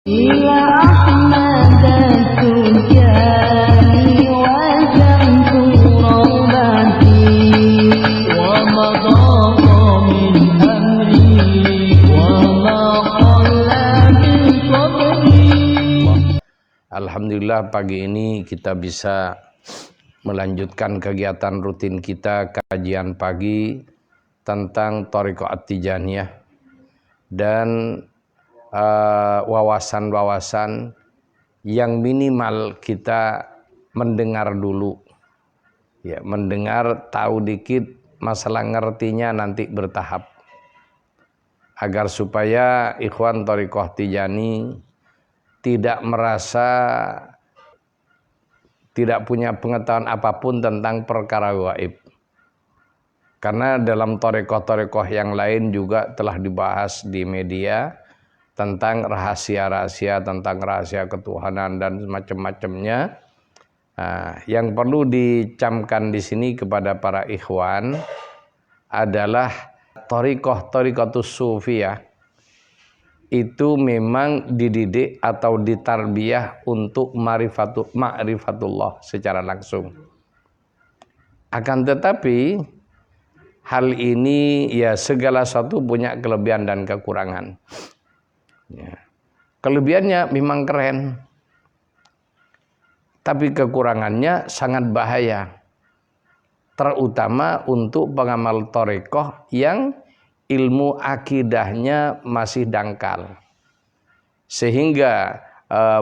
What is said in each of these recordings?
إلى أحمد التجاني وجمت رغبتي ومضى من أمري وما قل من صبري. Alhamdulillah pagi ini kita bisa melanjutkan kegiatan rutin kita, kajian pagi tentang Thariqah At-Tijaniyah dan wawasan-wawasan yang minimal kita mendengar dulu, ya, mendengar, tahu dikit, masalah ngertinya nanti bertahap, agar supaya ikhwan Thariqah Tijani tidak merasa tidak punya pengetahuan apapun tentang perkara gaib. Karena dalam thariqah-thariqah yang lain juga telah dibahas di media tentang rahasia-rahasia, tentang rahasia ketuhanan dan macam-macamnya. Yang perlu dicamkan di sini kepada para ikhwan adalah thariqatus sufiyah itu memang dididik atau ditarbiyah untuk ma'rifatullah secara langsung. Akan tetapi hal ini ya segala sesuatu punya kelebihan dan kekurangan. Ya. Kelebihannya memang keren, tapi kekurangannya sangat bahaya, terutama untuk pengamal thariqah yang ilmu akidahnya masih dangkal, sehingga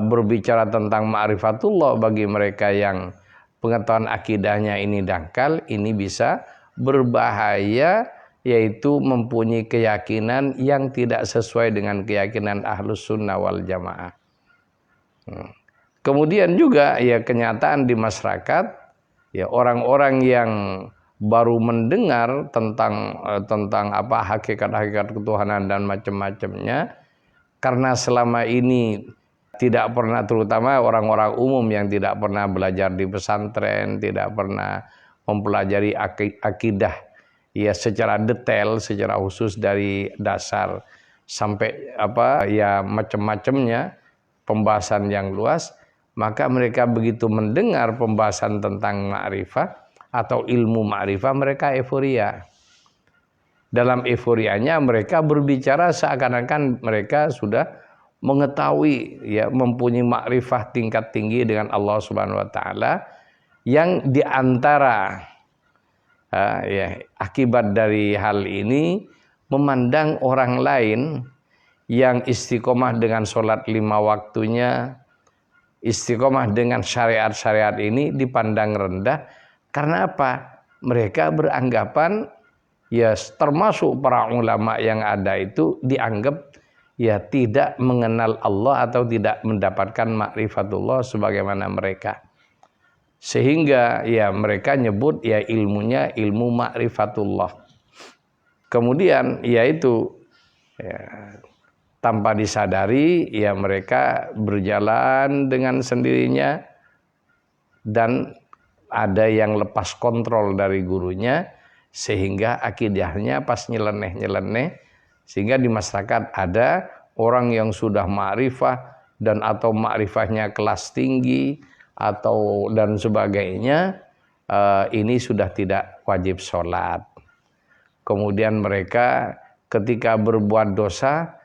berbicara tentang ma'rifatullah bagi mereka yang pengetahuan akidahnya ini dangkal, ini bisa berbahaya, yaitu mempunyai keyakinan yang tidak sesuai dengan keyakinan Ahlus Sunnah wal Jamaah. Kemudian juga ya kenyataan di masyarakat, ya orang-orang yang baru mendengar tentang hakikat-hakikat ketuhanan dan macam-macamnya, karena selama ini tidak pernah, terutama orang-orang umum yang tidak pernah belajar di pesantren, tidak pernah mempelajari akidah ya secara detail, secara khusus dari dasar sampai macam-macamnya, pembahasan yang luas, maka mereka begitu mendengar pembahasan tentang ma'rifah atau ilmu ma'rifah, mereka euforia. Dalam euforianya mereka berbicara seakan-akan mereka sudah mengetahui, ya, mempunyai ma'rifah tingkat tinggi dengan Allah Subhanahu wa taala, yang diantara akibat dari hal ini memandang orang lain yang istiqomah dengan sholat 5 waktunya, istiqomah dengan syariat-syariat ini dipandang rendah. Karena apa? Mereka beranggapan, ya termasuk para ulama yang ada itu dianggap ya tidak mengenal Allah atau tidak mendapatkan ma'rifatullah sebagaimana mereka. Sehingga ya mereka nyebut ya ilmunya ilmu ma'rifatullah. Kemudian yaitu ya, tanpa disadari ya mereka berjalan dengan sendirinya dan ada yang lepas kontrol dari gurunya, sehingga akidahnya pas nyeleneh, sehingga di masyarakat ada orang yang sudah ma'rifah dan atau ma'rifahnya kelas tinggi atau dan sebagainya, ini sudah tidak wajib sholat. Kemudian mereka ketika berbuat dosa,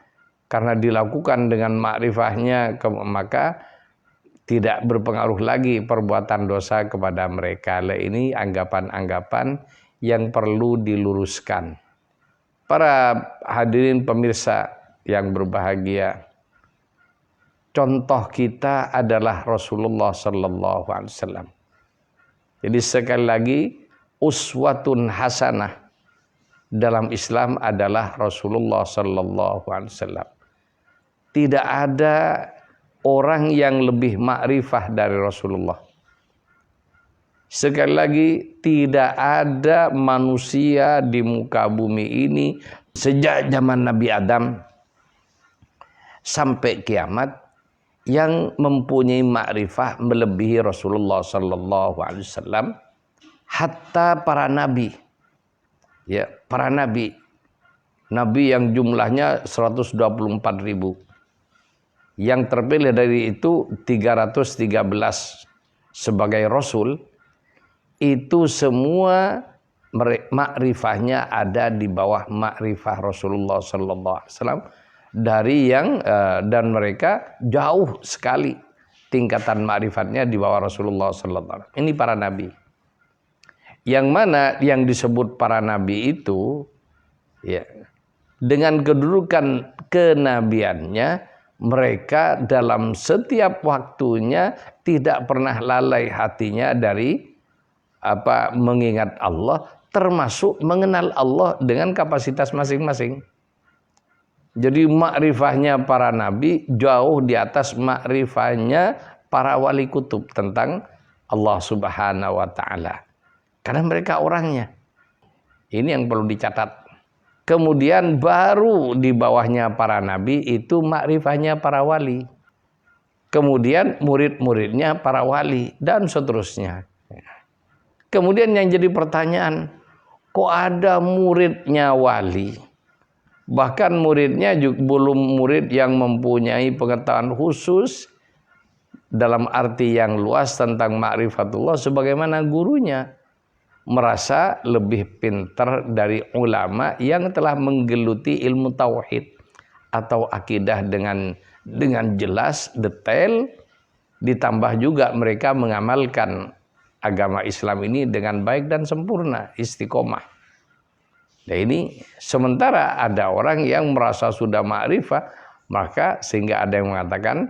karena dilakukan dengan ma'rifahnya, maka tidak berpengaruh lagi perbuatan dosa kepada mereka. Ini anggapan-anggapan yang perlu diluruskan. Para hadirin pemirsa yang berbahagia, contoh kita adalah Rasulullah Sallallahu Alaihi Wasallam. Jadi sekali lagi, uswatun hasanah dalam Islam adalah Rasulullah Sallallahu Alaihi Wasallam. Tidak ada orang yang lebih ma'rifah dari Rasulullah. Sekali lagi, tidak ada manusia di muka bumi ini sejak zaman Nabi Adam sampai kiamat yang mempunyai ma'rifah melebihi Rasulullah Sallallahu Alaihi Wasallam. Hatta para nabi, ya para nabi yang jumlahnya 124.000. yang terpilih dari itu 313 sebagai rasul, itu semua makrifahnya ada di bawah makrifah Rasulullah sallallahu alaihi wasallam, dari yang dan mereka jauh sekali tingkatan makrifatnya di bawah Rasulullah sallallahu alaihi wasallam. Ini para nabi. Yang mana yang disebut para nabi itu ya, dengan kedudukan kenabiannya, mereka dalam setiap waktunya tidak pernah lalai hatinya dari mengingat Allah, termasuk mengenal Allah dengan kapasitas masing-masing. Jadi makrifahnya para nabi jauh di atas makrifahnya para wali kutub tentang Allah Subhanahu wa taala. Karena mereka orangnya. Ini yang perlu dicatat. Kemudian baru di bawahnya para nabi itu makrifahnya para wali. Kemudian murid-muridnya para wali dan seterusnya. Kemudian yang jadi pertanyaan, kok ada muridnya wali? Bahkan muridnya juga belum murid yang mempunyai pengetahuan khusus dalam arti yang luas tentang ma'rifatullah sebagaimana gurunya. Merasa lebih pintar dari ulama yang telah menggeluti ilmu tauhid atau akidah dengan jelas, detail, ditambah juga mereka mengamalkan agama Islam ini dengan baik dan sempurna, istiqomah. Nah ini sementara ada orang yang merasa sudah ma'rifah, maka sehingga ada yang mengatakan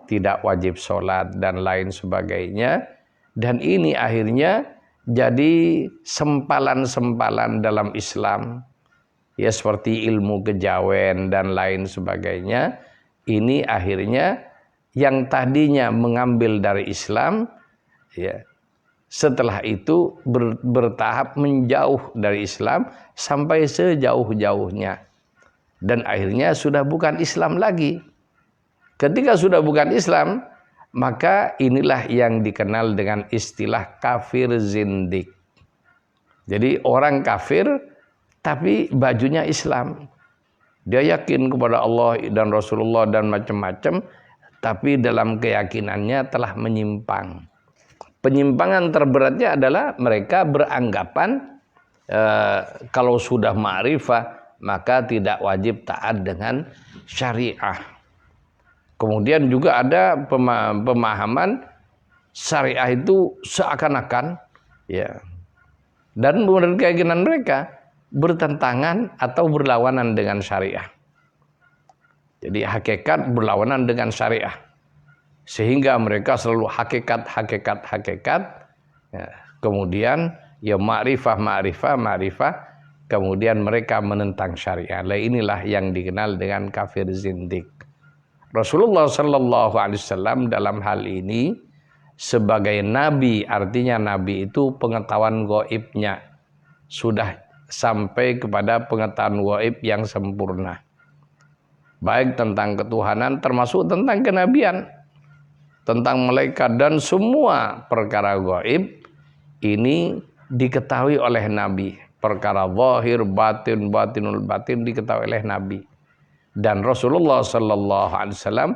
tidak wajib sholat dan lain sebagainya. Dan ini akhirnya jadi sempalan-sempalan dalam Islam. Ya seperti ilmu kejawen dan lain sebagainya. Ini akhirnya yang tadinya mengambil dari Islam, ya, setelah itu bertahap menjauh dari Islam sampai sejauh-jauhnya. Dan akhirnya sudah bukan Islam lagi. Ketika sudah bukan Islam, maka inilah yang dikenal dengan istilah kafir zindik. Jadi orang kafir tapi bajunya Islam. Dia yakin kepada Allah dan Rasulullah dan macam-macam, tapi dalam keyakinannya telah menyimpang. Penyimpangan terberatnya adalah mereka beranggapan kalau sudah ma'rifah maka tidak wajib taat dengan syariah. Kemudian juga ada pemahaman syariah itu seakan-akan ya, dan menurut keyakinan mereka bertentangan atau berlawanan dengan syariah. Jadi hakikat berlawanan dengan syariah. Sehingga mereka selalu hakikat. Ya, kemudian ya ma'rifah. Kemudian mereka menentang syariah. Inilah yang dikenal dengan kafir zindik. Rasulullah sallallahu alaihi wasallam dalam hal ini sebagai nabi, artinya nabi itu pengetahuan gaibnya sudah sampai kepada pengetahuan gaib yang sempurna. Baik tentang ketuhanan termasuk tentang kenabian, tentang malaikat dan semua perkara gaib ini diketahui oleh Nabi. Perkara zahir, batin, batinul batin diketahui oleh Nabi. Dan Rasulullah sallallahu alaihi wasallam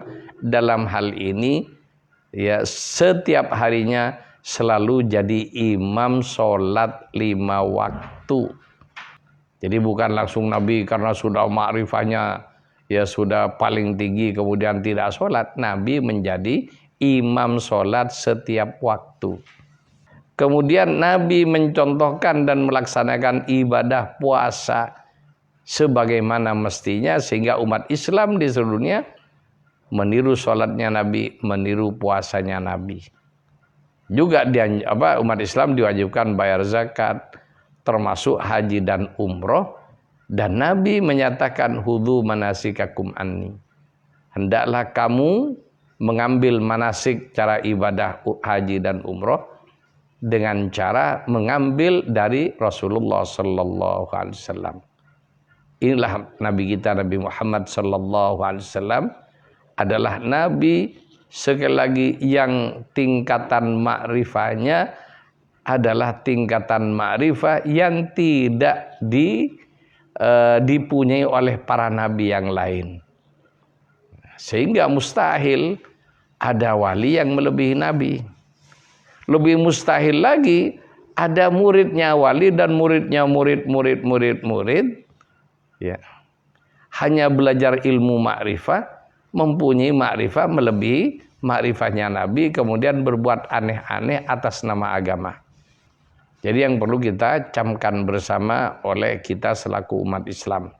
dalam hal ini ya setiap harinya selalu jadi imam sholat 5 waktu. Jadi bukan langsung Nabi karena sudah ma'rifahnya ya sudah paling tinggi kemudian tidak sholat. Nabi menjadi imam sholat setiap waktu. Kemudian Nabi mencontohkan dan melaksanakan ibadah puasa sebagaimana mestinya sehingga umat Islam di seluruh dunia meniru sholatnya Nabi, meniru puasanya Nabi. Juga umat Islam diwajibkan bayar zakat, termasuk haji dan umroh. Dan Nabi menyatakan hudzu manasikakum anni. Hendaklah kamu mengambil manasik cara ibadah haji dan umroh dengan cara mengambil dari Rasulullah sallallahu alaihi wasallam. Inilah Nabi kita, Nabi Muhammad sallallahu alaihi wasallam adalah Nabi sekali lagi yang tingkatan ma'rifahnya adalah tingkatan ma'rifah yang tidak dipunyai oleh para nabi yang lain. Sehingga mustahil ada wali yang melebihi nabi. Lebih mustahil lagi ada muridnya wali dan muridnya murid ya. Hanya belajar ilmu makrifah, mempunyai makrifah melebihi makrifahnya nabi, kemudian berbuat aneh-aneh atas nama agama. Jadi yang perlu kita camkan bersama oleh kita selaku umat Islam.